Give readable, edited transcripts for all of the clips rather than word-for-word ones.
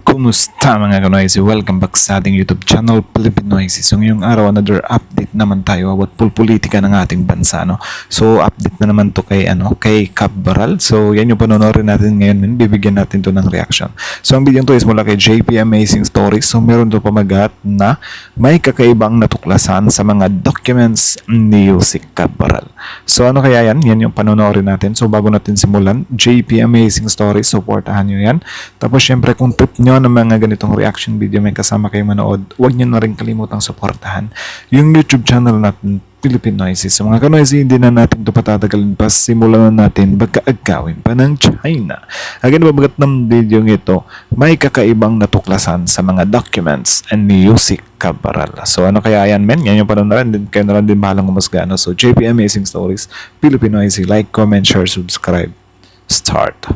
Kumusta mga kanoisy? Welcome back sa ating YouTube channel, Pilipinoisy. So ngayong araw, another update naman tayo about politika ng ating bansa, no? So update na naman to kay Cabral. So yan yung panonorin natin ngayon, bibigyan natin to ng reaction. So ang video to is mula kay JP Amazing Stories. So meron to pamagat na may kakaibang natuklasan sa mga documents ni Yusek Cabral. So ano kaya yan? Yan yung panonorin natin. So bago natin simulan, JP Amazing Stories, supportahan nyo yan. Tapos syempre, kung trip nyo ng mga ganitong reaction video, may kasama kayo manood, huwag nyo na rin kalimutang suportahan yung YouTube channel natin, Pilipinoisy. So mga kanoisy, hindi na natin ito patatagalin pa. Simulan na natin, bagkaagawin pa ng China. Again, babagat ng video ito, may kakaibang natuklasan sa mga documents ni Yusek Cabral. So ano kaya yan, men? Yan yung panonorin din. Kayo na lang din bahalang umusga. So JP Amazing Stories, Pilipinoisy. Like, comment, share, subscribe. Start.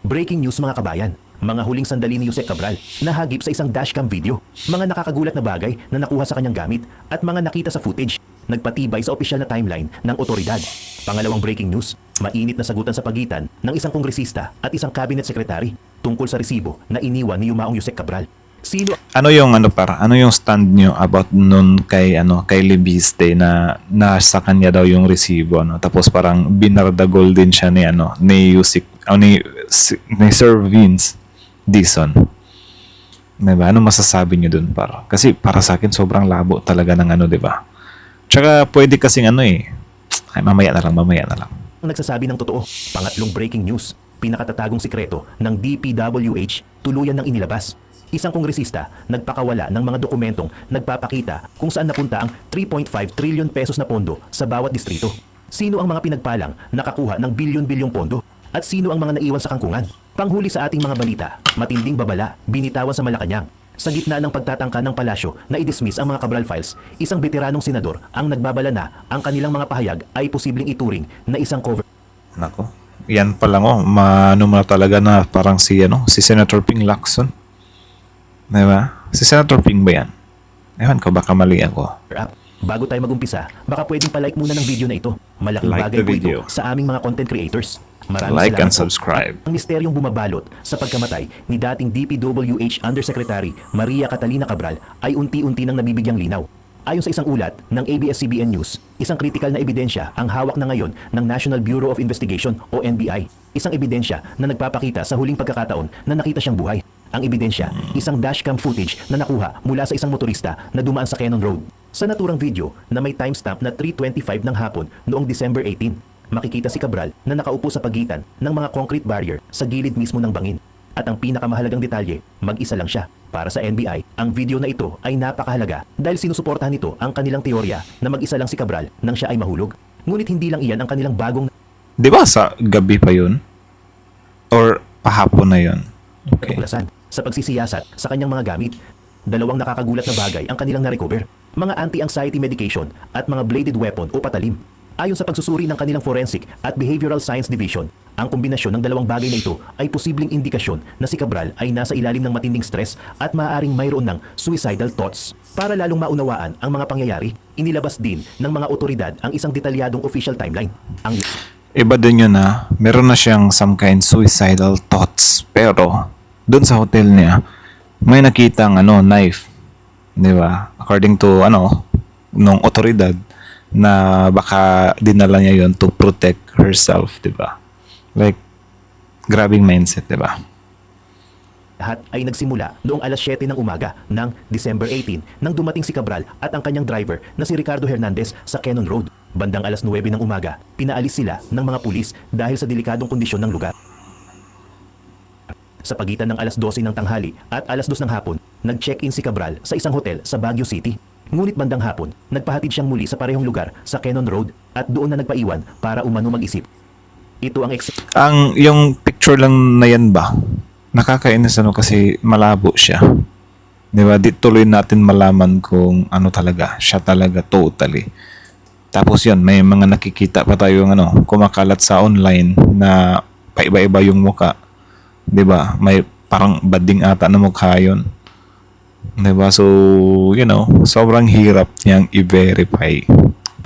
Breaking news mga kabayan. Mga huling sandali ni Yusek Cabral nahagip sa isang dashcam video. Mga nakakagulat na bagay na nakuha sa kanyang gamit at mga nakita sa footage. Nagpatibay sa opisyal na timeline ng otoridad. Pangalawang breaking news, mainit na sagutan sa pagitan ng isang kongresista at isang cabinet secretary tungkol sa resibo na iniwan ni Yumaong Yusek Cabral. Sino Ano yung stand nyo about nun kay Libiste na nasa kanya daw yung resibo, tapos parang binardagol din siya ni Yusek ni Sir Vince Dizon. Diba? Ano masasabi nyo dun kasi para sa akin sobrang labo talaga ng diba? Tsaka pwede kasing ay mamaya na lang. ang nagsasabi ng totoo? Pangatlong breaking news, pinakatatagong sikreto ng DPWH tuluyan ng inilabas. Isang kongresista nagpakawala ng mga dokumentong nagpapakita kung saan napunta ang 3.5 trillion pesos na pondo sa bawat distrito. Sino ang mga pinagpalang nakakuha ng bilyon-bilyong pondo? At sino ang mga naiwan sa kangkungan? Panghuli sa ating mga balita, matinding babala, binitawan sa Malacanang. Sa gitna ng pagtatangka ng palasyo na i-dismiss ang mga Cabral files, isang veteranong senador ang nagbabala na ang kanilang mga pahayag ay posibleng ituring na isang cover. Nako, yan pa lang mo talaga na parang si Senator Ping Lacson. Diba? Si Senator Ping ba yan? Ewan ko, baka mali ako. Bago tayo magumpisa, baka pwedeng pa-like muna ng video na ito. Malaking Like bagay the po ito video. sa aming mga content creators. Maraming Like and salamat po. subscribe. Ang misteryong bumabalot sa pagkamatay ni dating DPWH Undersecretary Maria Catalina Cabral ay unti-unti nang nabibigyang linaw. Ayon sa isang ulat ng ABS-CBN News, isang kritikal na ebidensya ang hawak na ngayon ng National Bureau of Investigation o NBI. Isang ebidensya na nagpapakita sa huling pagkakataon na nakita siyang buhay. Ang ebidensya, isang dashcam footage na nakuha mula sa isang motorista na dumaan sa Cannon Road. Sa naturang video na may timestamp na 3:25 ng hapon noong December 18, makikita si Cabral na nakaupo sa pagitan ng mga concrete barrier sa gilid mismo ng bangin. At ang pinakamahalagang detalye, mag-isa lang siya. Para sa NBI, ang video na ito ay napakahalaga dahil sinusuportahan nito ang kanilang teorya na mag-isa lang si Cabral nang siya ay mahulog. Ngunit hindi lang iyan ang kanilang bagong Di ba sa gabi pa yun? Or pahapon na yun? Okay. natuklasan sa pagsisiyasat sa kanyang mga gamit. Dalawang nakakagulat na bagay ang kanilang na-recover. Mga anti-anxiety medication at mga bladed weapon o patalim. Ayon sa pagsusuri ng kanilang Forensic at Behavioral Science Division, ang kombinasyon ng dalawang bagay na ito ay posibleng indikasyon na si Cabral ay nasa ilalim ng matinding stress at maaaring mayroon ng suicidal thoughts. Para lalong maunawaan ang mga pangyayari, inilabas din ng mga otoridad ang isang detalyadong official timeline. Ang Iba din yun meron na siyang some kind suicidal thoughts. Pero, dun sa hotel niya, may nakitang knife. Di ba? According to nung otoridad, na baka dinala niya yon to protect herself, di ba? Like, grabbing mindset, di ba? lahat ay nagsimula noong alas 7 ng umaga ng December 18 nang dumating si Cabral at ang kanyang driver na si Ricardo Hernandez sa Cannon Road. Bandang alas 9 ng umaga, pinaalis sila ng mga pulis dahil sa delikadong kondisyon ng lugar. Sa pagitan ng alas 12 ng tanghali at alas 2 ng hapon, nag-check-in si Cabral sa isang hotel sa Baguio City. Ngunit bandang hapon, nagpahatid siyang muli sa parehong lugar sa Cannon Road at doon na nagpaiwan para umano mag-isip. Ito ang yung picture lang na yan ba? Nakakainis kasi malabo siya. Di ba? Di tuloy natin malaman kung talaga, siya talaga totally. Tapos yun, may mga nakikita pa tayo kumakalat sa online na paiba-iba yung muka. 'Di ba? May parang bading ata na mukha 'yon. 'Di ba? So, sobrang hirap niyang i-verify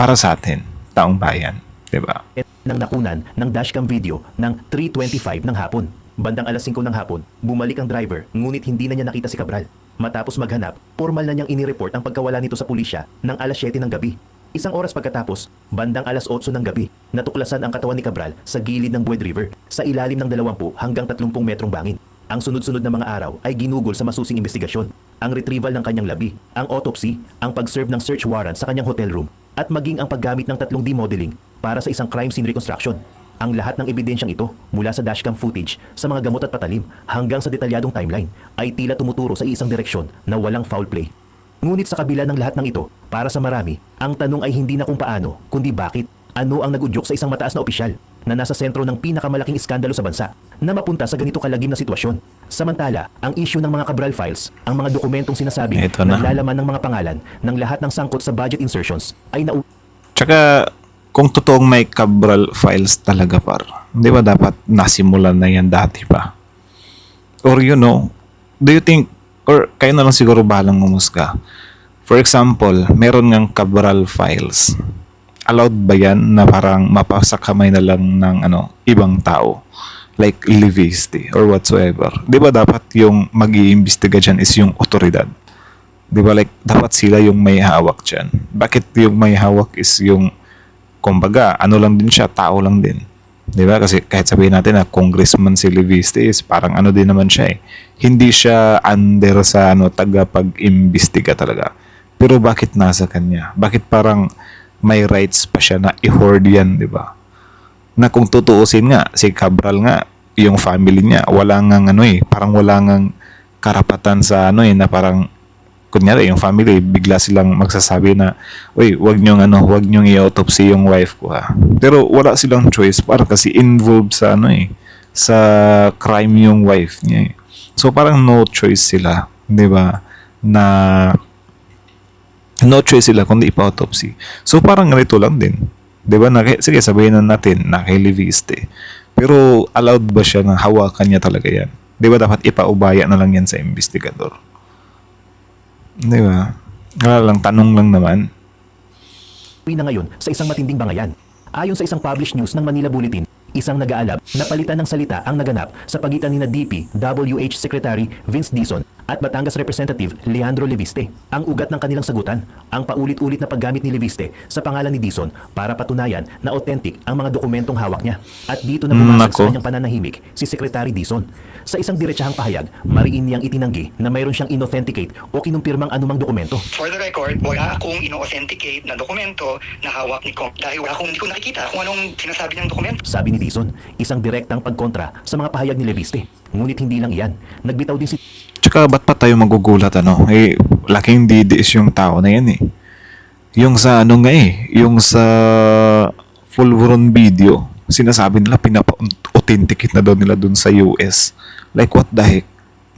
para sa atin, taong bayan, 'di ba? ng nakunan ng dashcam video ng 3:25 ng hapon. Bandang alas 5 ng hapon, bumalik ang driver ngunit hindi na niya nakita si Cabral. Matapos maghanap, formal na niyang inireport ang pagkawala nito sa pulisya ng alas 7 ng gabi. Isang oras pagkatapos, bandang alas 8 ng gabi, natuklasan ang katawan ni Cabral sa gilid ng Bued River sa ilalim ng 20 hanggang 30 metrong bangin. Ang sunod-sunod na mga araw ay ginugol sa masusing investigasyon. Ang retrieval ng kanyang labi, ang autopsy, ang pag-serve ng search warrant sa kanyang hotel room, at maging ang paggamit ng 3D modeling para sa isang crime scene reconstruction. Ang lahat ng ebidensyang ito, mula sa dashcam footage, sa mga gamot at patalim, hanggang sa detalyadong timeline, ay tila tumuturo sa isang direksyon na walang foul play. Ngunit sa kabila ng lahat ng ito, para sa marami, ang tanong ay hindi na kung paano, kundi bakit. Ano ang nagudyok sa isang mataas na opisyal na nasa sentro ng pinakamalaking iskandalo sa bansa na mapunta sa ganito kalagim na sitwasyon? Samantala, ang issue ng mga Cabral files, ang mga dokumentong sinasabing Ito na. naglalaman ng mga pangalan ng lahat ng sangkot sa budget insertions ay Tsaka, kung totoong may Cabral files talaga par, di ba dapat nasimulan na yan dati pa? Or do you think, or kayo na lang siguro balang umusga. For example, meron ngang Cabral files. Allowed ba yan na parang mapasakamay na lang ng ibang tao? Like Liviste or whatsoever. Di ba dapat yung mag-iimbestiga dyan is yung otoridad? Di ba like, dapat sila yung may hawak dyan? Bakit yung may hawak is yung kumbaga, lang din siya, tao lang din. 'Di ba? Kasi kahit sabihin natin na congressman si Liviste is parang din naman siya eh. Hindi siya under sa tagapag-imbestiga talaga. Pero bakit nasa kanya? Bakit parang may rights pa siya na i-hoard yan, 'di ba? Na kung tutuusin nga, si Cabral nga, yung family niya, wala ngang parang wala ngang karapatan sa na parang kunyari yung family bigla silang magsasabi na uy wag niyong i-autopsy yung wife ko ha, pero wala silang choice para kasi involved sa sa crime yung wife niya eh. So parang no choice sila, 'di ba, na no choice sila kundi ipa-autopsy. So parang ganito lang din, 'di ba, sige sabihin na natin na kay Liviste, pero allowed ba siya na hawakan niya talaga yan? 'Di ba dapat ipaubaya na lang yan sa investigador? Di ba? Lang, tanong lang naman. na ngayon sa isang matinding bangayan. Ayon sa isang published news ng Manila Bulletin, isang nag-aalab na palitan ng salita ang naganap sa pagitan ni DPWH Secretary Vince Dizon at Batangas Representative Leandro Leviste. Ang ugat ng kanilang sagutan, ang paulit-ulit na paggamit ni Leviste sa pangalan ni Dizon para patunayan na authentic ang mga dokumentong hawak niya. At dito na pumasok sa kanyang pananahimik si Secretary Dizon. Sa isang diretsahang pahayag, mariin niyang itinanggi na mayroon siyang inauthenticate o kinumpirmang anumang dokumento. For the record, wala akong ino-authenticate na dokumento na hawak ni Kong dahil hindi ko nakikita kung anong sinasabi ng dokumento. Sabi ni Dizon, isang direktang pagkontra sa mga pahayag ni Leviste. Ngunit hindi lang iyan. Nagbitaw din si Tsaka ba't pa tayo magugulat laking didiis yung tao na yan eh. Yung sa yung sa Fulveron video, sinasabi nila pinapa-authenticate na daw nila dun sa US. Like what the heck?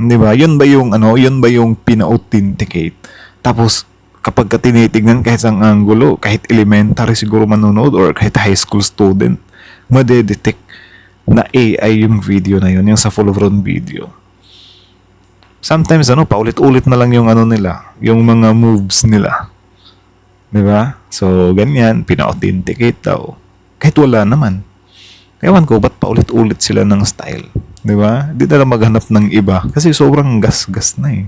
'Di ba? Yun ba yung pina-authenticate? Tapos kapag tinitignan kahit sa anggulo, kahit elementary siguro manonood or kahit high school student, madedetect na AI yung video na yun, yung sa Fulveron video. Sometimes paulit-ulit na lang yung nila, yung mga moves nila. 'Di ba? So ganyan, pina-authenticate daw. Kahit wala naman. Ewan ko, ba't paulit-ulit sila ng style? 'Di ba? Di na lang maghanap ng iba kasi sobrang gas-gas na eh.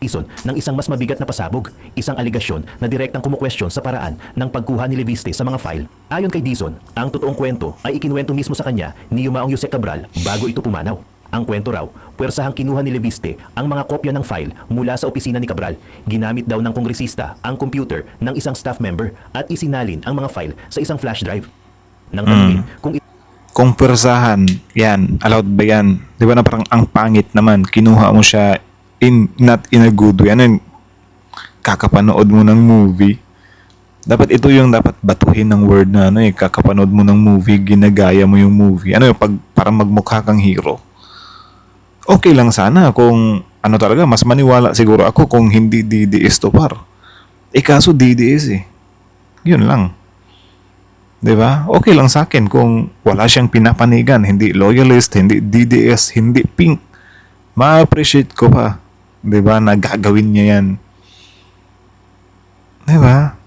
Dizon ng isang mas mabigat na pasabog, isang aligasyon na direktang kumukwestiyon sa paraan ng pagkuha ni Leviste sa mga file. Ayon kay Dizon, ang totoong kwento ay ikinuwento mismo sa kanya ni Yumaong Jose Cabral bago ito pumanaw. Ang kwento raw, puwersahang kinuha ni Leviste ang mga kopya ng file mula sa opisina ni Cabral. Ginamit daw ng kongresista ang computer ng isang staff member at isinalin ang mga file sa isang flash drive. Nang tanungin Kung puwersahan, yan, allowed ba yan? Di ba na parang ang pangit naman, kinuha mo siya not in a good way. Kakapanood mo ng movie. Dapat ito yung dapat batuhin ng word na kakapanood mo ng movie, ginagaya mo yung movie. Parang magmukha kang hero. Okay lang sana kung talaga, mas maniwala siguro ako kung hindi DDS to par. Kaso DDS eh. Yun lang. 'Di ba? Okay lang sa akin kung wala siyang pinapanigan, hindi loyalist, hindi DDS, hindi pink. Ma-appreciate ko pa. 'Di ba? Nagagawin niya 'yan. 'Di ba?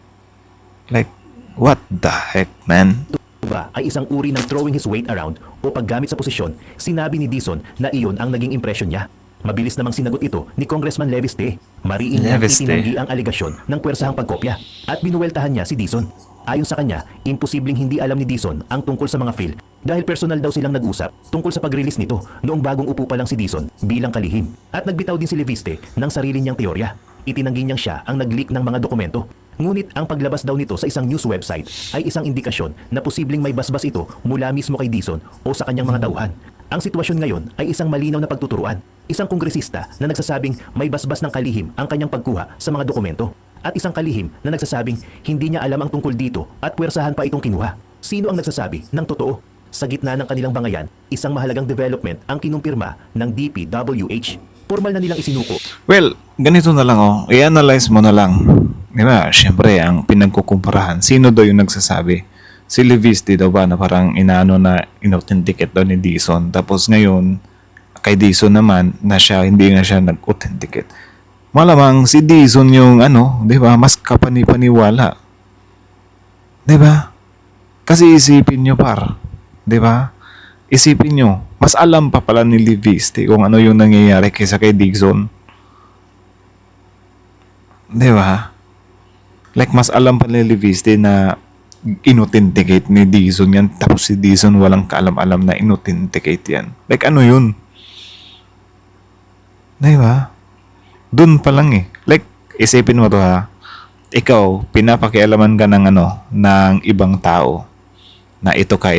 Like what the heck, man? ba ay isang uri ng throwing his weight around o paggamit sa posisyon, sinabi ni Dizon na iyon ang naging impresyon niya. Mabilis namang sinagot ito ni Congressman Leviste. Mariin niyang Leviste. itinanggi ang aligasyon ng pwersahang pagkopya at binuweltahan niya si Dizon. Ayon sa kanya, imposibleng hindi alam ni Dizon ang tungkol sa mga fill dahil personal daw silang nag-usap tungkol sa pag-release nito noong bagong upo pa lang si Dizon bilang kalihim. At nagbitaw din si Leviste ng sarili niyang teorya. Itinanggi niyang siya ang nag-leak ng mga dokumento. Ngunit ang paglabas daw nito sa isang news website ay isang indikasyon na posibleng may basbas ito mula mismo kay Dizon o sa kanyang mga tauhan. Ang sitwasyon ngayon ay isang malinaw na pagtuturuan. Isang kongresista na nagsasabing may basbas ng kalihim ang kanyang pagkuha sa mga dokumento. At isang kalihim na nagsasabing hindi niya alam ang tungkol dito at puwersahan pa itong kinuha. Sino ang nagsasabi ng totoo? Sa gitna ng kanilang bangayan, isang mahalagang development ang kinumpirma ng DPWH. Formal na nilang isinuko. Well, ganito na lang i-analyze mo na lang. Di ba? Siyempre, ang pinagkukumparahan, sino daw yung nagsasabi? Si Leviste daw ba na parang inaano na inauthenticate daw ni Dizon. Tapos ngayon, kay Dizon naman na siya, hindi na siya nag-authenticate. Malamang si Dizon yung di ba, mas kapani-paniwala. Di ba? Kasi isipin nyo di ba? Isipin nyo, mas alam pa pala ni Leviste kung ano yung nangyayari kaysa kay Dizon. Di ba? Like, mas alam pa ni Leviste na inauthenticate ni Dizon yan, tapos si Dizon walang kaalam-alam na inauthenticate yan. Like, ano yun? Di ba? Doon pa lang Like, isipin mo to Ikaw, pinapakialaman ka ng ng ibang tao na ito ka.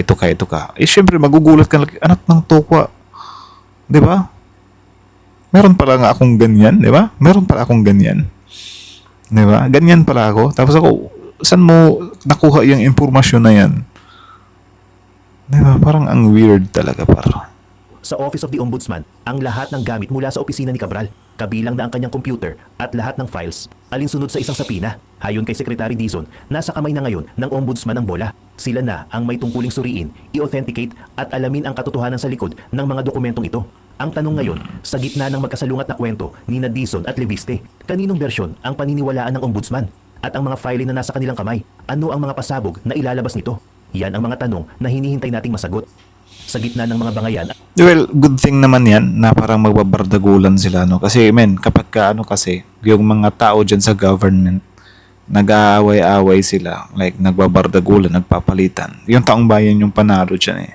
Syempre, magugulat ka, anak ng tokwa. Di ba? Meron pala nga akong ganyan, di ba? Meron pala akong ganyan. Di ba? Ganyan pala ako. Tapos ako, saan mo nakuha yung impormasyon na yan? Di ba? Parang ang weird talaga, Sa Office of the Ombudsman, ang lahat ng gamit mula sa opisina ni Cabral, kabilang na ang kanyang computer at lahat ng files, alinsunod sa isang sapina. Ayon kay Secretary Dizon, nasa kamay na ngayon ng Ombudsman ang bola. Sila na ang may tungkuling suriin, i-authenticate at alamin ang katotohanan sa likod ng mga dokumentong ito. Ang tanong ngayon, sa gitna ng magkasalungat na kwento ni Dizon at Leviste, kaninong bersyon ang paniniwalaan ng Ombudsman? At ang mga file na nasa kanilang kamay, ano ang mga pasabog na ilalabas nito? Yan ang mga tanong na hinihintay nating masagot. Sa gitna ng mga bangayan. Well, good thing naman yan na parang magbabardagulan sila, Kasi, kapag kasi, yung mga tao dyan sa government, nag-aaway-aaway sila. Like, nagbabardagulan, nagpapalitan. Yung taong bayan yung panalo dyan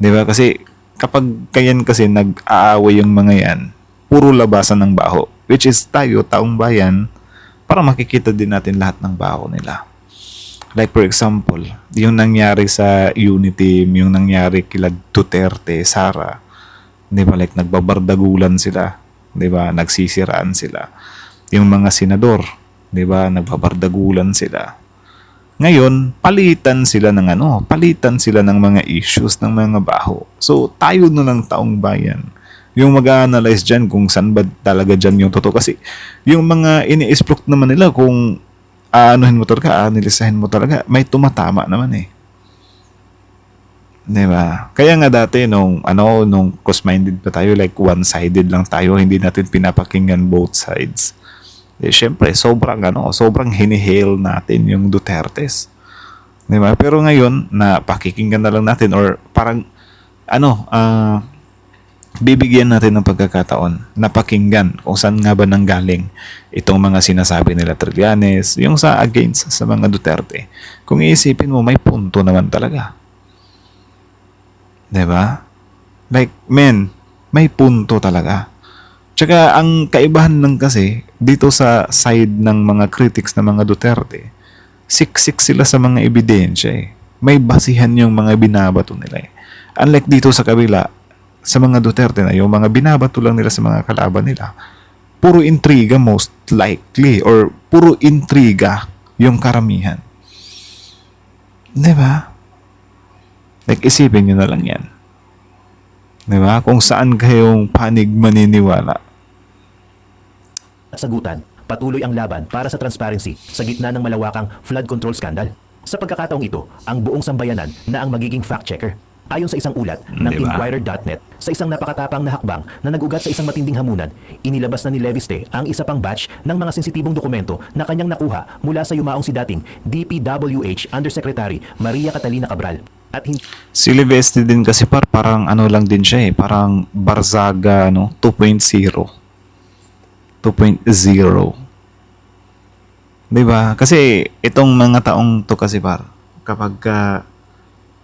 Di ba? Kasi, kapag kayan kasi nag-aaway yung mga yan, puro labasan ng baho. Which is tayo, taong bayan, para makikita din natin lahat ng baho nila. Like for example, yung nangyari sa Unity, yung nangyari kila Duterte, Sara, di ba? Like nagbabardagulan sila, di ba? Nagsisiraan sila. Yung mga senador, di ba? Nagbabardagulan sila. Ngayon, palitan sila ng mga issues, ng mga baho. So, tayo na ng taong bayan, yung mag-analyze dyan kung saan ba talaga dyan yung totoo. Kasi, yung mga ini-explore naman nila kung analisahin mo talaga, may tumatama naman Diba? Kaya nga dati nung close-minded pa tayo, like one-sided lang tayo, hindi natin pinapakinggan both sides. Syempre, sobrang hinihail natin yung Dutertes. Diba? Pero ngayon, na pakikinggan na lang natin or parang bibigyan natin ng pagkakataon na pakinggan kung saan nga ba nanggaling itong mga sinasabi nila Trillanes, yung sa against sa mga Duterte. Kung iisipin mo, may punto naman talaga. Diba? Like, may punto talaga. Tsaka, ang kaibahan lang kasi, dito sa side ng mga critics ng mga Duterte, siksik sila sa mga ebidensya May basihan yung mga binabato nila Unlike dito sa kabila, sa mga Duterte na yung mga binabato lang nila sa mga kalaban nila, puro intriga most likely or puro intriga yung karamihan. Diba? Like, isipin nyo na lang yan. Diba? Kung saan kayong panig maniniwala. Sagutan, patuloy ang laban para sa transparency sa gitna ng malawakang flood control scandal. Sa pagkakataong ito, ang buong sambayanan na ang magiging fact-checker. Ayon sa isang ulat ng Diba? Inquirer.net, sa isang napakatapang na hakbang na nagugat sa isang matinding hamunan, inilabas na ni Leviste ang isa pang batch ng mga sensitibong dokumento na kanyang nakuha mula sa yumaong si dating DPWH Undersecretary Maria Catalina Cabral. At Si Leveste din kasi parang ano lang din siya parang Barzaga 2.0. 2.0. 'Di ba? Kasi itong mga taong to kasi kapag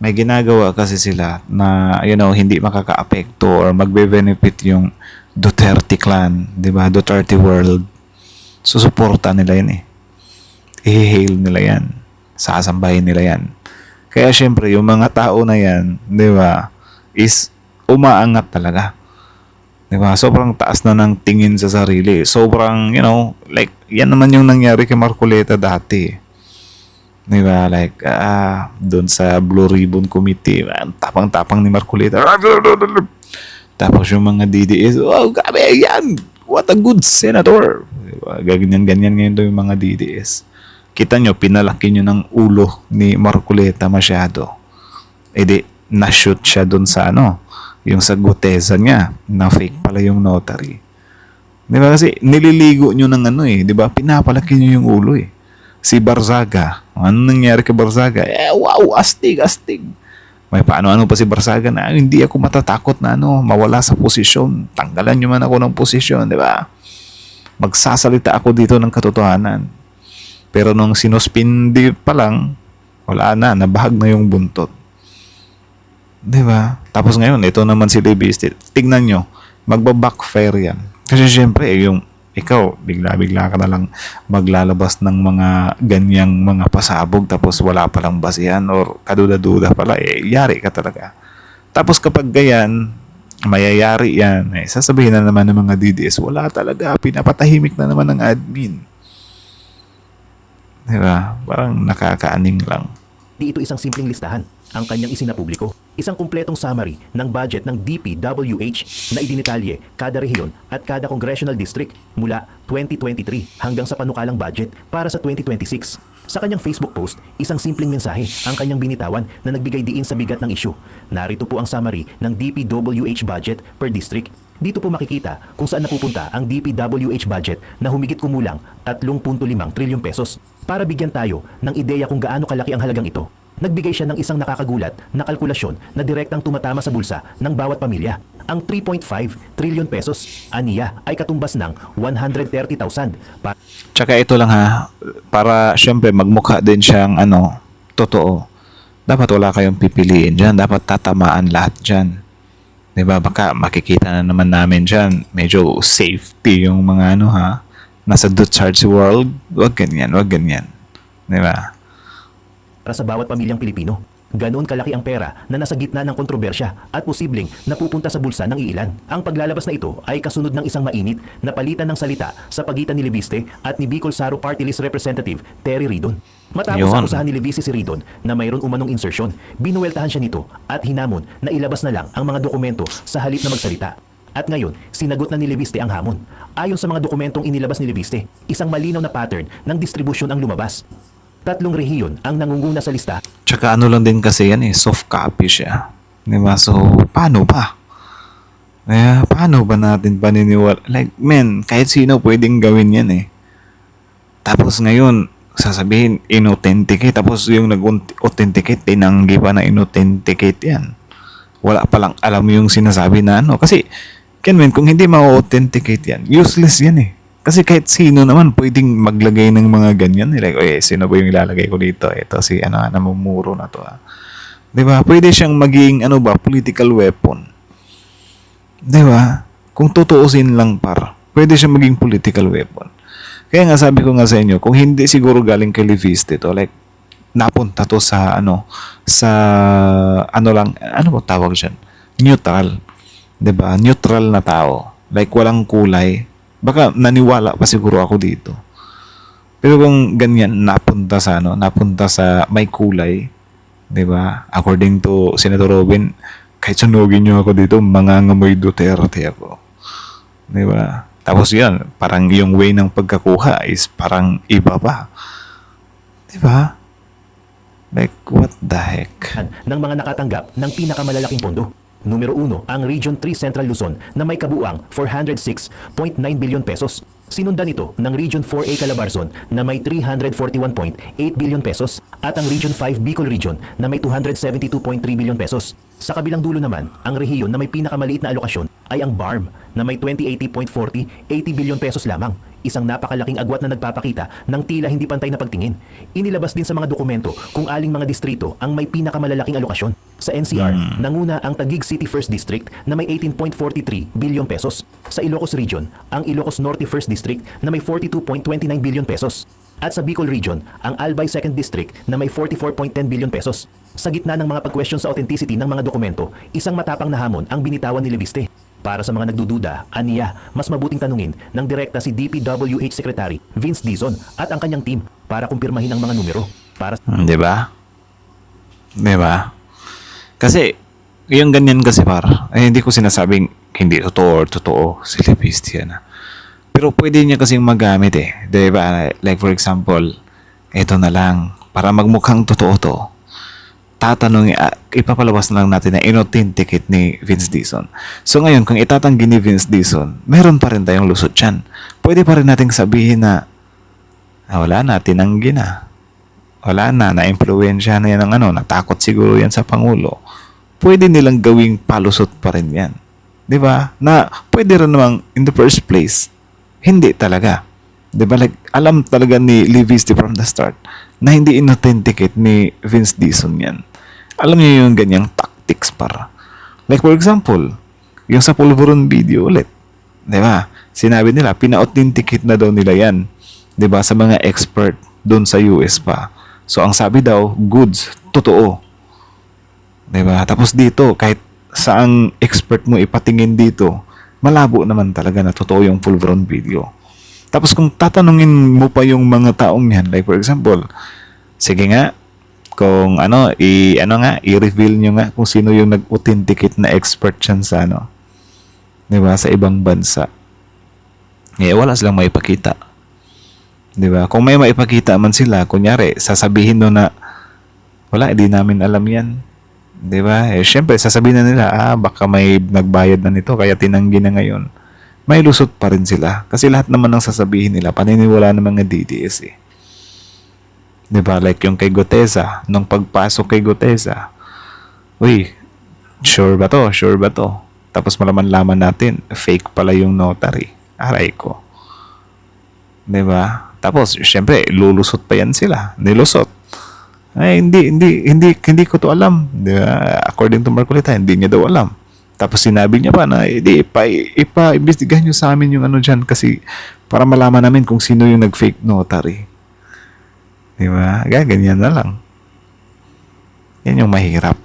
may ginagawa kasi sila na hindi makakaapekto or magbe-benefit yung Duterte clan, 'di ba? Duterte world. Susuporta nila 'yan I-hail nila 'yan. Sasambahin nila 'yan. Kaya syempre yung mga tao na 'yan, 'di ba, is umaangat talaga. 'Di ba? Sobrang taas na ng tingin sa sarili. Sobrang, like yan naman yung nangyari kay Marcoleta dati. 'Di ba? Like, doon sa Blue Ribbon Committee, ang tapang-tapang ni Marcoleta. Tapos yung mga DDS, oh, gabi yan! What a good senator! Diba? Ganyan-ganyan ngayon daw yung mga DDS. Kita nyo, pinalaki nyo ng ulo ni Marcoleta masyado. Di, na-shoot siya doon sa yung sa guteza niya, na fake pala yung notary. Diba? Kasi nililigo nyo ng diba? Pinapalaki nyo yung ulo Si Barzaga. Ano nangyari kay Barzaga? Wow, astig. May paano pa si Barzaga na hindi ako matatakot na mawala sa posisyon. Tanggalan nyo man ako ng posisyon, di ba? Magsasalita ako dito ng katotohanan. Pero nung sinuspindi pa lang, wala na, nabahag na yung buntot. Di ba? Tapos ngayon, ito naman si Leviste. Tignan nyo, magbabackfire yan. Kasi syempre, ikaw, bigla-bigla ka na lang maglalabas ng mga ganyang mga pasabog tapos wala palang basihan or kaduda-duda pala, yari ka talaga. Tapos kapag gayan, mayayari yan, sasabihin na naman ng mga DDS, wala talaga, pinapatahimik na naman ng admin. Diba? Parang nakakaaning lang. di ito isang simpleng listahan ang kanyang isinapubliko. Isang kumpletong summary ng budget ng DPWH na idinitalye kada rehiyon at kada congressional district mula 2023 hanggang sa panukalang budget para sa 2026. Sa kanyang Facebook post, isang simpleng mensahe ang kanyang binitawan na nagbigay diin sa bigat ng isyu. Narito po ang summary ng DPWH budget per district. Dito po makikita kung saan napupunta ang DPWH budget na humigit kumulang 3.5 trilyon pesos. Para bigyan tayo ng ideya kung gaano kalaki ang halagang ito, nagbigay siya ng isang nakakagulat na kalkulasyon na direktang tumatama sa bulsa ng bawat pamilya. Ang 3.5 trilyon pesos, aniya, ay katumbas ng 130,000. Tsaka ito lang para syempre magmukha din siyang totoo. Dapat wala kayong pipiliin dyan. Dapat tatamaan lahat dyan. Diba? Baka makikita na naman namin dyan. Medyo safety yung mga nasa Duterte world. Wag ganyan. Diba? Para sa bawat pamilyang Pilipino. Ganoon kalaki ang pera na nasa gitna ng kontrobersya at posibleng napupunta sa bulsa ng iilan. Ang paglalabas na ito ay kasunod ng isang mainit na palitan ng salita sa pagitan ni Leviste at ni Bicol Saro Party List Representative Terry Ridon. Matapos akusahan ni Leviste si Ridon na mayroon umanong insertion, binuweltahan siya nito at hinamon na ilabas na lang ang mga dokumento sa halip na magsalita. At ngayon, sinagot na ni Leviste ang hamon. Ayon sa mga dokumentong inilabas ni Leviste, isang malinaw na pattern ng distribusyon ang lumabas. 3 rehiyon ang nangunguna sa lista. Tsaka lang din kasi yan soft copy siya. Diba? So, paano ba? Paano ba natin paniniwala? Like, kahit sino pwedeng gawin yan Tapos ngayon, sasabihin, inauthenticate. Tapos yung nag-authenticate, tinanggi pa na inauthenticate yan. Wala palang alam yung sinasabi na Kasi, kung hindi ma-authenticate yan, useless yan Kasi kahit sino naman pwedeng maglagay ng mga ganyan. Like, sino ba yung ilalagay ko dito? Ito si namumuro na to. Diba? Pwede siyang maging political weapon. Diba? Kung tutuusin lang pwede siyang maging political weapon. Kaya nga sabi ko nga sa inyo, kung hindi siguro galing kay Leviste to, like, napunta to sa ba tawag dyan? Neutral. Diba? Neutral na tao. Like, walang kulay. Baka naniwala pa siguro ako dito. Pero kung ganyan, napunta sa may kulay, di ba? According to Senator Robin, kahit sunugin nyo ako dito, mangangamoy Duterte ako. Di ba? Tapos yan, parang yung way ng pagkakuha is parang iba pa. Di ba? Like, what the heck? ng mga nakatanggap ng pinakamalalaking pondo. Numero 1, ang Region 3 Central Luzon na may kabuuang 406.9 billion pesos. Sinundan ito ng Region 4A Calabarzon na may 341.8 billion pesos at ang Region 5 Bicol Region na may 272.3 billion pesos. Sa kabilang dulo naman, ang rehiyon na may pinakamaliit na alokasyon ay ang BARM na may 2080.40 billion pesos lamang. Isang napakalaking agwat na nagpapakita ng tila hindi pantay na pagtingin. Inilabas din sa mga dokumento kung aling mga distrito ang may pinakamalalaking alokasyon. Sa NCR, nanguna ang Taguig City 1st District na may 18.43 billion pesos. Sa Ilocos Region, ang Ilocos Norte 1st District na may 42.29 billion pesos. At sa Bicol Region, ang Albay 2nd District na may 44.10 billion pesos. Sa gitna ng mga pag-question sa authenticity ng mga dokumento, isang matapang na hamon ang binitawan ni Leviste. Para sa mga nagdududa, aniya, mas mabuting tanungin ng direkta si DPWH Secretary Vince Dizon at ang kanyang team para kumpirmahin ang mga numero. Para Di ba? Di ba? Kasi, yung ganyan kasi hindi ko sinasabing hindi totoo or totoo si Leviste yan. Pero pwede niya kasing magamit Di ba? Like for example, ito na lang, para magmukhang totoo to, tatanungin, ipapalabas na lang natin na inauthenticate ni Vince Dizon. So ngayon, kung itatanggi ni Vince Dizon, meron pa rin tayong lusot dyan. Pwede pa rin nating sabihin na, wala na, tinanggi na. Wala na, na-impluensya na yan ng natakot siguro yan sa Pangulo. Pwede nilang gawing palusot pa rin yan. Di ba? Na pwede rin namang in the first place, hindi talaga. Di ba? Like, alam talaga ni Leviste from the start na hindi inauthenticate ni Vince Dizon yan. Alam niyo yung ganyang tactics Like for example, yung sa Pulveron video ulit. Di ba? Sinabi nila, pina-authenticate na daw nila yan. Di ba? Sa mga expert doon sa US pa. So, ang sabi daw, goods, totoo. Di ba? Tapos dito, kahit saang expert mo ipatingin dito, malabo naman talaga na totoo yung Pulveron video. Tapos kung tatanungin mo pa yung mga taong yan, like for example, sige nga, kung i-reveal nyo nga kung sino yung nag-authenticate na expert dyan sa di ba, sa ibang bansa. Wala silang maipakita. Di ba? Kung may maipakita man sila, kunyari, sasabihin no na, wala, hindi namin alam yan. Di ba? Syempre, sasabihin na nila, baka may nagbayad na nito, kaya tinanggi na ngayon. May lusot pa rin sila. Kasi lahat naman ng sasabihin nila, paniniwala ng mga DDS Diba? Like yung kay Gutesa, nung pagpasok kay Gutesa, uy, sure ba to? Sure ba to? Tapos malaman-laman natin, fake pala yung notary. Aray ko. Diba? Tapos, syempre, lulusot pa yan sila. Nilusot. Ay, hindi ko to alam. Diba? According to Marcolita, hindi niya daw alam. Tapos sinabi niya pa na, ipa-imbestigahan nyo sa amin yung dyan kasi para malaman namin kung sino yung nag-fake notary. Diba? Ganyan na lang. Yan yung mahirap.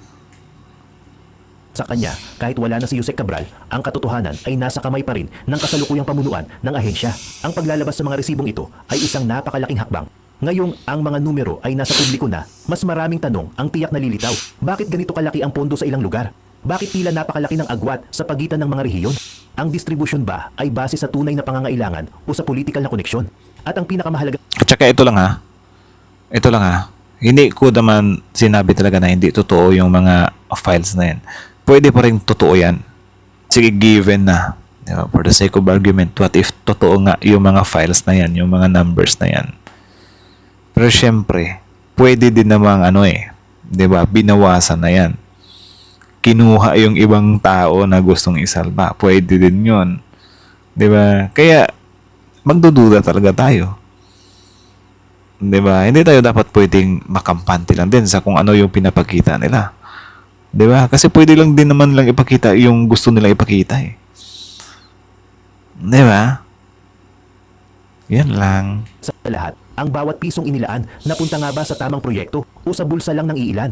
sa kanya, kahit wala na si Yusek Cabral, ang katotohanan ay nasa kamay pa rin ng kasalukuyang pamunuan ng ahensya. Ang paglalabas sa mga resibong ito ay isang napakalaking hakbang. Ngayong ang mga numero ay nasa publiko na, mas maraming tanong ang tiyak nalilitaw. Bakit ganito kalaki ang pondo sa ilang lugar? Bakit tila napakalaki ng agwat sa pagitan ng mga rehiyon? Ang distribution ba ay base sa tunay na pangangailangan o sa political na koneksyon? At ang pinakamahalaga... At saka ito lang ha. Hindi ko naman sinabi talaga na hindi totoo yung mga files na yan. Pwede pa rin totoo yan. Sige, given na. Diba? For the sake of argument, what if totoo nga yung mga files na yan, yung mga numbers na yan? Pero syempre, pwede din namang diba, binawasan na yan. Kinuha yung ibang tao na gustong isalba. Pwede din yun. Diba? Kaya, magdududa talaga tayo. Diba? Hindi tayo dapat pwedeng makampante lang din sa kung ano yung pinapakita nila. Diba? Kasi pwede lang din naman lang ipakita yung gusto nila ipakita eh. Diba? Yan lang. Sa lahat, ang bawat pisong inilaan napunta nga ba sa tamang proyekto o sa bulsa lang ng iilan?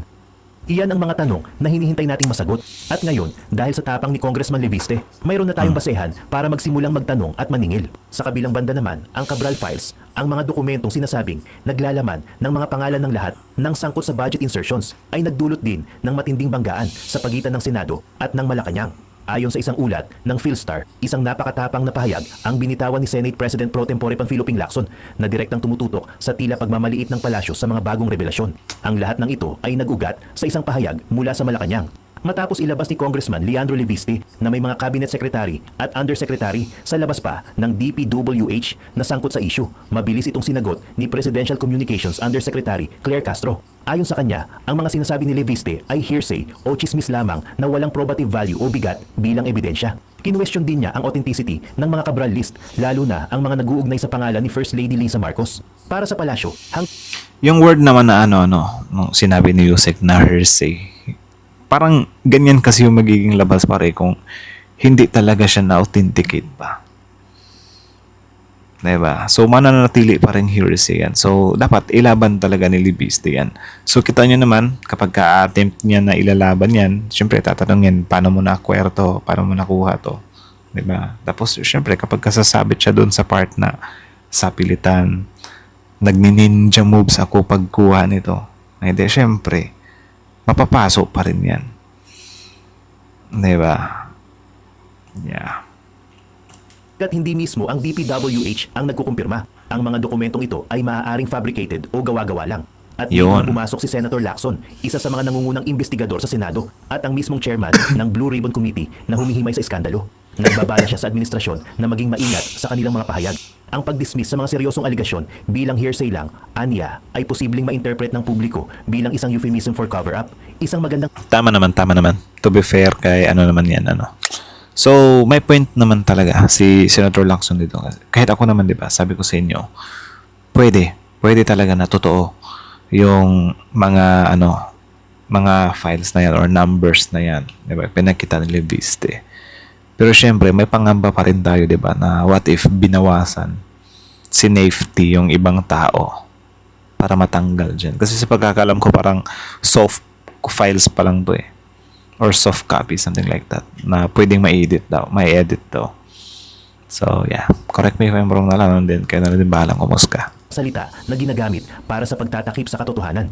Iyan ang mga tanong na hinihintay nating masagot. At ngayon, dahil sa tapang ni Congressman Leviste, mayroon na tayong basehan para magsimulang magtanong at maningil. Sa kabilang banda naman, ang Cabral Files, ang mga dokumentong sinasabing naglalaman ng mga pangalan ng lahat ng sangkot sa budget insertions ay nagdulot din ng matinding banggaan sa pagitan ng Senado at ng Malacanang. Ayon sa isang ulat ng Philstar, isang napakatapang na pahayag ang binitawan ni Senate President Pro Tempore Panfilo Ping Lacson na direktang tumututok sa tila pagmamaliit ng palasyo sa mga bagong revelasyon. Ang lahat ng ito ay nag-ugat sa isang pahayag mula sa Malacanang. Matapos ilabas ni Congressman Leandro Leviste na may mga cabinet secretary at undersecretary sa labas pa ng DPWH na sangkot sa issue, mabilis itong sinagot ni Presidential Communications Undersecretary Claire Castro. Ayon sa kanya, ang mga sinasabi ni Leviste ay hearsay o chismis lamang na walang probative value o bigat bilang ebidensya. Kinuwestiyon din niya ang authenticity ng mga Cabral list, lalo na ang mga nag-uugnay sa pangalan ni First Lady Lisa Marcos. Para sa palasyo, Yung word naman na nung sinabi ni Yusek na hearsay, parang ganyan kasi yung magiging labas pare kung hindi talaga siya na-authenticate pa. Diba? So, mananatili pa rin hearsay yan. So, dapat ilaban talaga ni Leviste yan. So, kita nyo naman, kapag ka-attempt niya na ilalaban yan, syempre, tatanungin, paano mo na-acquire to? Paano mo nakuha to? Diba? Tapos, syempre, kapag kasasabit siya doon sa part na sa pilitan, nagni-ninja moves ako pagkuha nito. Ay, di, syempre, mapapasok pa rin yan. Diba? Yeah. Kat hindi mismo ang DPWH ang nagkukumpirma. Ang mga dokumentong ito ay maaaring fabricated o gawa-gawa lang. At dito Yun. na pumasok si Senator Lacson, isa sa mga nangungunang investigador sa Senado at ang mismong chairman ng Blue Ribbon Committee na humihimay sa iskandalo. Nagbabala siya sa administrasyon na maging maingat sa kanilang mga pahayag. Ang pag-dismiss sa mga seryosong aligasyon bilang hearsay lang, anya, ay posibleng ma-interpret ng publiko bilang isang euphemism for cover-up. Isang magandang Tama naman. To be fair kay naman yan, So, may point naman talaga si Senator Lacson dito. Kahit ako naman, di ba, sabi ko sa inyo, pwede talaga na totoo yung mga, mga files na yan or numbers na yan. Di ba, pinakita ni Leviste. Pero syempre, may pangamba pa rin tayo, di ba, na what if binawasan sinafety yung ibang tao para matanggal dyan. Kasi sa pagkakalam ko, parang soft files pa lang to or soft copy, something like that, na pwedeng ma-edit daw. So, yeah. Correct me if I'm wrong na lang, and then kaya na din bahalang kumusga. salita na ginagamit para sa pagtatakip sa katotohanan.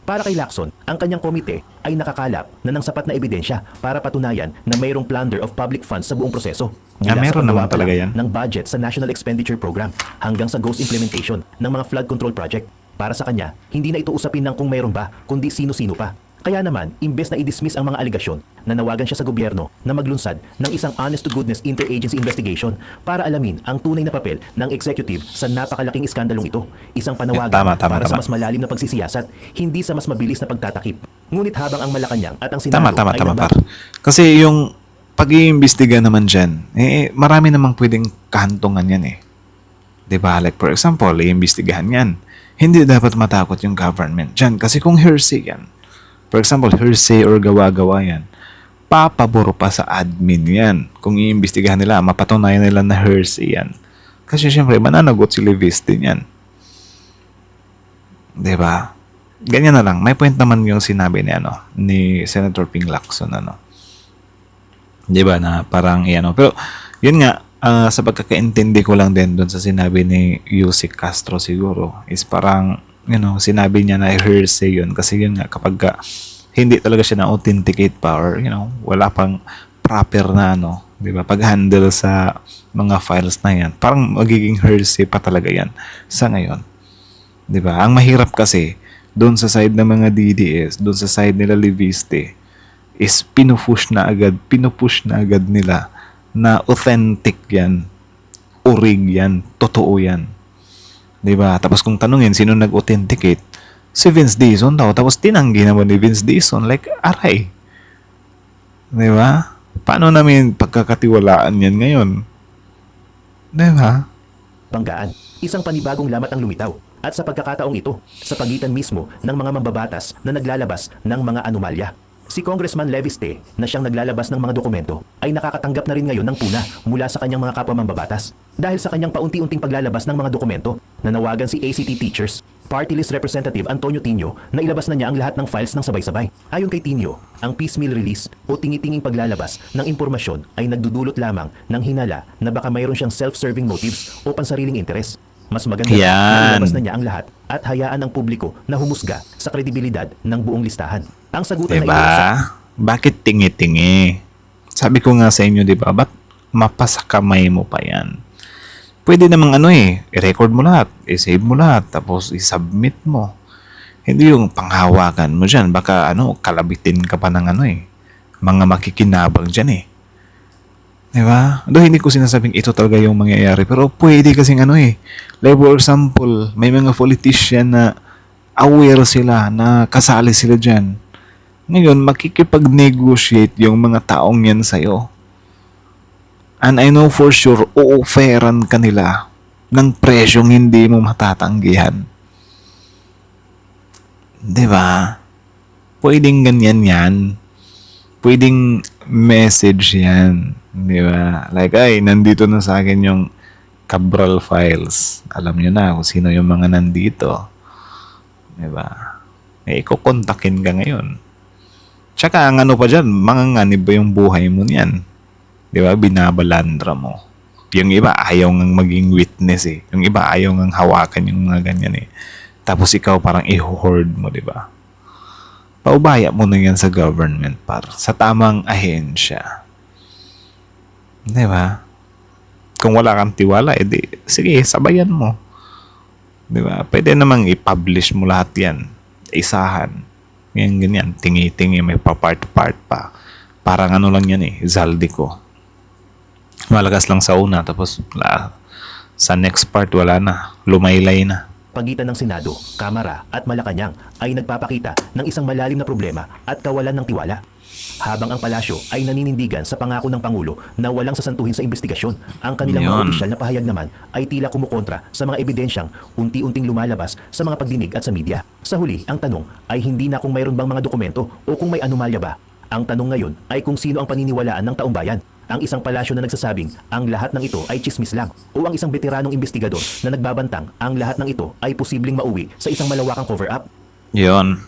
Para kay Lacson, ang kanyang komite ay nakakalap na ng sapat na ebidensya para patunayan na mayroong plunder of public funds sa buong proseso. Meron naman talaga yan. Ng budget sa National Expenditure Program hanggang sa ghost implementation ng mga flood control project. Para sa kanya, hindi na ito usapin ng kung mayroon ba, kundi sino-sino pa. Kaya naman, imbes na i-dismiss ang mga aligasyon, nanawagan siya sa gobyerno na maglunsad ng isang honest-to-goodness interagency investigation para alamin ang tunay na papel ng executive sa napakalaking iskandalong ito. Isang panawagan para sa mas malalim na pagsisiyasat, hindi sa mas mabilis na pagtatakip. Ngunit habang ang Malacanang at ang Senado Tama, par. Kasi yung pag-iimbestiga naman dyan, marami namang pwedeng kahantungan yan . Diba? Like for example, iimbestigahan yan. Hindi dapat matakot yung government dyan. Kasi kung hearsay yan, for example, hearsay or gawa-gawa yan, papabor pa sa admin yan. Kung iimbestigahan nila, mapatunayan nila na hearsay yan. Kasi syempre, mananagot si Leviste yan. Diba? Ganyan na lang. May point naman yung sinabi ni Senator Ping Lacson, Diba na parang pero yun nga, sa pagkakaintindi ko lang din doon sa sinabi ni Yusek Castro siguro is parang sinabi niya na hearsay yun kasi yun nga kapag hindi talaga siya na-authenticate pa or wala pang proper na di ba pag-handle sa mga files na yan, parang magiging hearsay pa talaga yan sa ngayon, di ba? Ang mahirap kasi doon sa side ng mga DDS, doon sa side nila Leviste is pinupush na agad nila na authentic yan, urig yan, totoo yan. Diba? Tapos kung tanungin sino nag-authenticate, si Vince Dizon daw. Tapos tinanggi naman ni Vince Dizon. Like, aray. Diba? Paano namin pagkakatiwalaan yan ngayon? Diba? Banggaan, isang panibagong lamat ang lumitaw. At sa pagkakataong ito, sa pagitan mismo ng mga mambabatas na naglalabas ng mga anomalya. Si Congressman Leviste, na siyang naglalabas ng mga dokumento, ay nakakatanggap na rin ngayon ng puna mula sa kanyang mga kapwa mambabatas. Dahil sa kanyang paunti-unting paglalabas ng mga dokumento, nanawagan si ACT Teachers, Party List Representative Antonio Tino na ilabas na niya ang lahat ng files ng sabay-sabay. Ayon kay Tino, ang piecemeal release o tingi-tinging paglalabas ng impormasyon ay nagdudulot lamang ng hinala na baka mayroon siyang self-serving motives o pansariling interes. Mas maganda na ilabas na niya ang lahat at hayaan ang publiko na humusga sa kredibilidad ng buong listahan. Ang sagutan diba? na ito Bakit tingi-tingi? Sabi ko nga sa inyo, di ba, ba't mapasakamay mo pa yan? Pwede namang i-record mo lahat, i-save mo lahat, tapos i-submit mo. Hindi yung panghawakan mo dyan. Baka kalabitin ka pa ng mga makikinabang dyan Diba? Though hindi ko sinasabing ito talaga yung mangyayari, pero pwede kasing like for example, may mga politician na aware sila na kasali sila dyan. Ngayon, makikipag-negotiate yung mga taong yan sa'yo. And I know for sure, o-offeran ka nila ng presyong hindi mo matatanggihan. Diba? Pwedeng ganyan yan. Pwedeng message yan. Diba? Like, nandito na sa akin yung Cabral files. Alam nyo na kung sino yung mga nandito. Diba? Ikukontakin ka ngayon. Tsaka ang pa dyan, manganganib ba yung buhay mo niyan? Di ba? Binabalandra mo. Yung iba ayaw ngang maging witness Yung iba ayaw ngang hawakan yung mga ganyan Tapos ikaw parang i-hoard mo, di ba? Paubaya mo na yan sa government sa tamang ahensya. Di ba? Kung wala kang tiwala, edi sige, sabayan mo. Di ba? Pwede namang i-publish mo lahat yan. Isahan. Ganyan. Tingi-tingi, may pa-part-part pa. Parang lang yan Zaldi ko. Malakas lang sa una, tapos sa next part wala na, lumaylay na. Pagitan ng Senado, Kamara at Malacanang ay nagpapakita ng isang malalim na problema at kawalan ng tiwala. Habang ang palasyo ay naninindigan sa pangako ng Pangulo na walang sasantuhin sa investigasyon, ang kanilang mga opisyal na pahayag naman ay tila kumukontra sa mga ebidensyang unti-unting lumalabas sa mga pagdinig at sa media. Sa huli, ang tanong ay hindi na kung mayroon bang mga dokumento o kung may anomalya ba. Ang tanong ngayon ay kung sino ang paniniwalaan ng taong bayan. Ang isang palasyo na nagsasabing ang lahat ng ito ay chismis lang o ang isang veteranong investigador na nagbabantang ang lahat ng ito ay posibleng mauwi sa isang malawakang cover-up. Yun.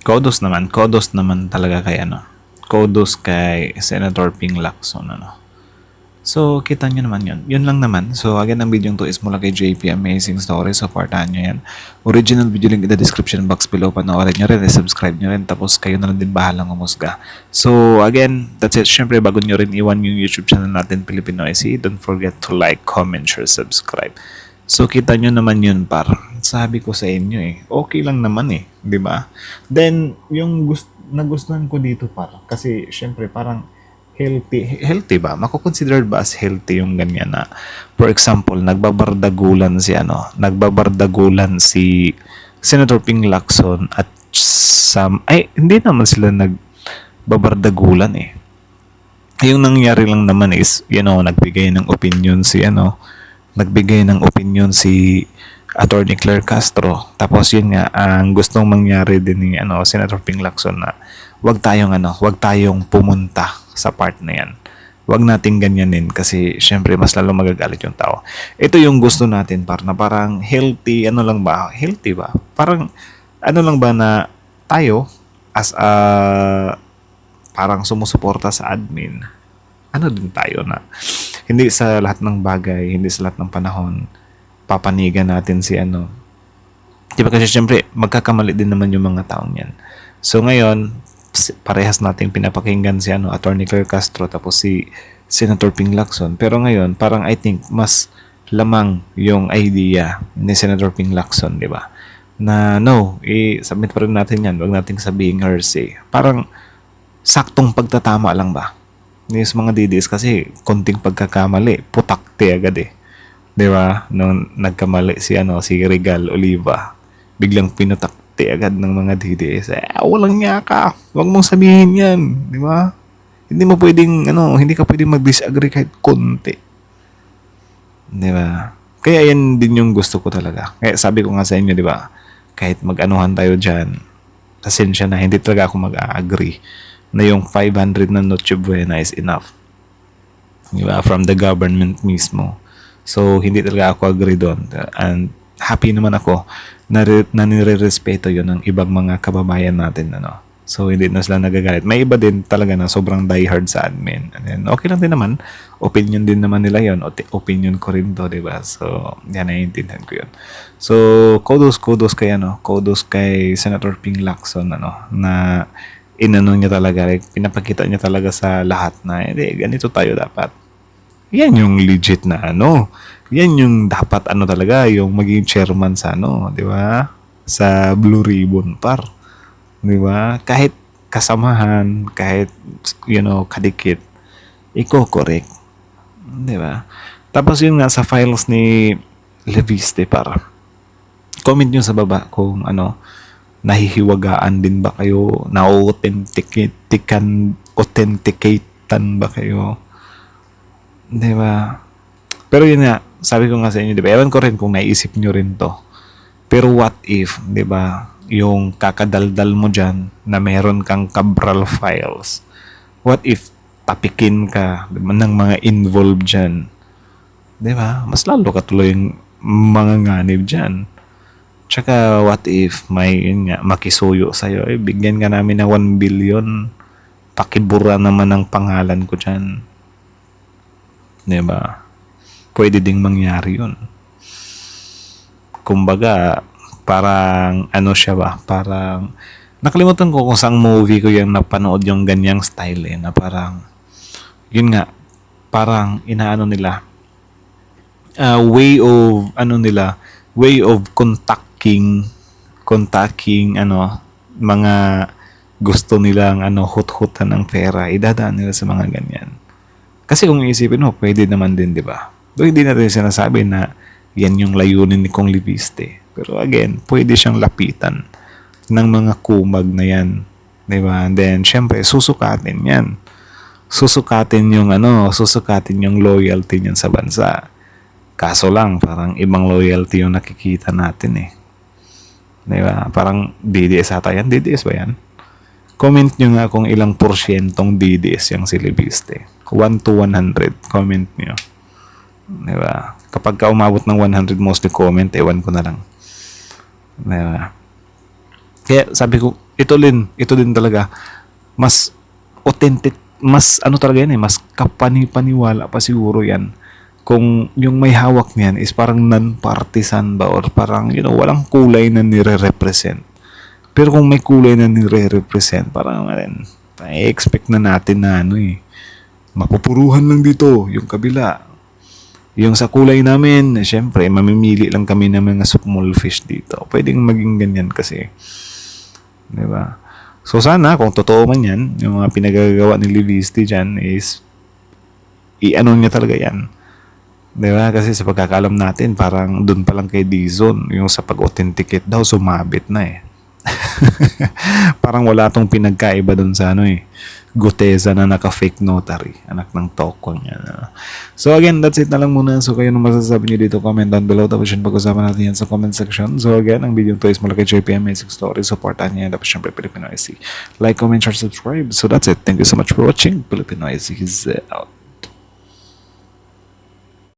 Kudos naman talaga kay Kudos kay Senator Ping Lacson So, kita nyo naman yun. Yun lang naman. So, again, ang video to is mula kay JP Amazing Stories. Supportahan nyo yan. Original video link in the description box below. Panoorin nyo rin, subscribe nyo rin. Tapos, kayo na lang din bahalang umusga. So, again, that's it. Siyempre, bago nyo rin iwan yung YouTube channel natin, Pilipinoicy, don't forget to like, comment, share, subscribe. So, kita nyo naman yun, sabi ko sa inyo okay lang naman di ba? Then, yung nagustuhan ko dito, kasi, siyempre, parang, healthy ba? Mako-consider ba as healthy yung ganyan na, for example, nagbabardagulan si Senator Ping Lacson at hindi naman sila nagbabardagulan Yung nangyari lang naman is, nagbigay ng opinion si Attorney Claire Castro. Tapos yun nga, ang gustong mangyari din ni Senator Ping Lacson na wag tayong pumunta sa part na yan. Wag nating ganyanin kasi syempre mas lalo magagalit yung tao. Ito yung gusto natin na parang healthy, lang ba? Healthy ba? Parang lang ba na tayo as parang sumusuporta sa admin. Din tayo na hindi sa lahat ng bagay, hindi sa lahat ng panahon papanigan natin si Di ba kasi syempre magkakamali din naman yung mga taong yan. So ngayon, parehas nating pinapakinggan si Attorney Claire Castro tapos si Senator Ping Lacson. Pero ngayon, parang I think mas lamang yung idea ni Senator Ping Lacson, di ba? Na i-submit pa rin natin yan. Huwag nating sabihin hearsay. Parang saktong pagtatama lang ba? Yung mga DDS kasi konting pagkakamali, putakte agad di ba? Nung nagkamali si Regal Oliva, biglang pinutakte agad ng mga DDS. Walang niya ka. Huwag mong sabihin yan. Di ba? Hindi mo pwedeng, hindi ka pwedeng mag-disagree kahit konti. Di ba? Kaya yan din yung gusto ko talaga. Kaya sabi ko nga sa inyo, di ba? Kahit mag-anuhan tayo dyan, pasensya na, hindi talaga ako mag-agree na yung 500 na Noche Buena is enough. Di ba? From the government mismo. So, hindi talaga ako agree doon. And happy naman ako na nire-respeto yun ng ibang mga kababayan natin. So, hindi na sila nagagalit. May iba din talaga na sobrang diehard sa admin. And then, okay lang din naman. Opinion din naman nila yun. Opinion ko rin to, diba? So, yan, naiintindihan ko yun. So, kudos kay Senator Ping Lacson, na inano niya talaga, like, pinapakita niya talaga sa lahat na, ganito tayo dapat. Yan yung legit na ano. Yan yung dapat ano talaga, yung maging chairman sa ano, di ba? Sa Blue Ribbon Par. Di ba? Kahit kasamahan, kahit, kadikit, iko-correct. Di ba? Tapos yun nga sa files ni Leviste Par. Comment nyo sa baba kung nahihiwagaan din ba kayo, authenticatean ba kayo, di ba? Pero yun nga, sabi ko nga sa inyo, di ba, ewan ko rin kung naisip nyo rin to, pero what if, di ba, yung kakadaldal mo dyan na meron kang Cabral files, what if tapikin ka, di ba, ng mga involved dyan, di ba, mas lalo ka tuloy yung mga nganib dyan. Tsaka, what if makisuyo sa'yo, bigyan ka namin ng 1 billion, pakibura naman ang pangalan ko dyan. Diba? Pwede ding mangyari yun. Kumbaga, parang, siya ba? Parang, nakalimutan ko kung saang movie ko yung napanood yung ganyang style na parang, yun nga, parang, inaano nila, way of contacting mga gusto nilang hut-hutan ng pera, idadaan nila sa mga ganyan. Kasi kung iisipin mo, pwede naman din, di ba? Doon hindi natin sinasabi na yan yung layunin ni Kong Leviste. Pero again, pwede siyang lapitan ng mga kumag na yan, di ba? And then syempre susukatin yan. Susukatin yung loyalty niyan sa bansa. Kaso lang, parang ibang loyalty yung nakikita natin eh. Diba? Parang DDS ata yan. DDS ba yan? Comment nyo nga kung ilang porsyentong DDS yung si Leviste. 1 to 100. Comment nyo. Diba? Kapag ka umabot ng 100 mostly comment, ewan ko na lang. Diba? Kaya sabi ko, ito din talaga, mas authentic, mas talaga yan eh, mas kapani-paniwala pa siguro yan. Kung yung may hawak niyan is parang non-partisan ba or parang, walang kulay na nire-represent. Pero kung may kulay na nire-represent, parang i-expect na natin na mapupuruhan lang dito yung kabila. Yung sa kulay namin, syempre, mamimili lang kami ng mga small fish dito. Pwedeng maging ganyan kasi. Diba? So sana, kung totoo man yan, yung mga pinagagawa ni Leviste dyan is, niya talaga yan. Diba? Kasi sa pagkakalam natin, parang dun pa lang kay Dizon, yung sa pag-authenticate daw, sumabit na eh. Parang wala tong pinagkaiba dun sa Guteza na naka-fake notary. Anak ng toko niya. So again, that's it na lang muna. So kayo nung masasabi nyo dito, comment down below. Tapos yun, pag-usapan natin yan sa comment section. So again, ang video to is mula kay JPM Basic Story. Supportan niya. Tapos syempre, Filipino IC. Like, comment, share, subscribe. So that's it. Thank you so much for watching. Filipino IC is out.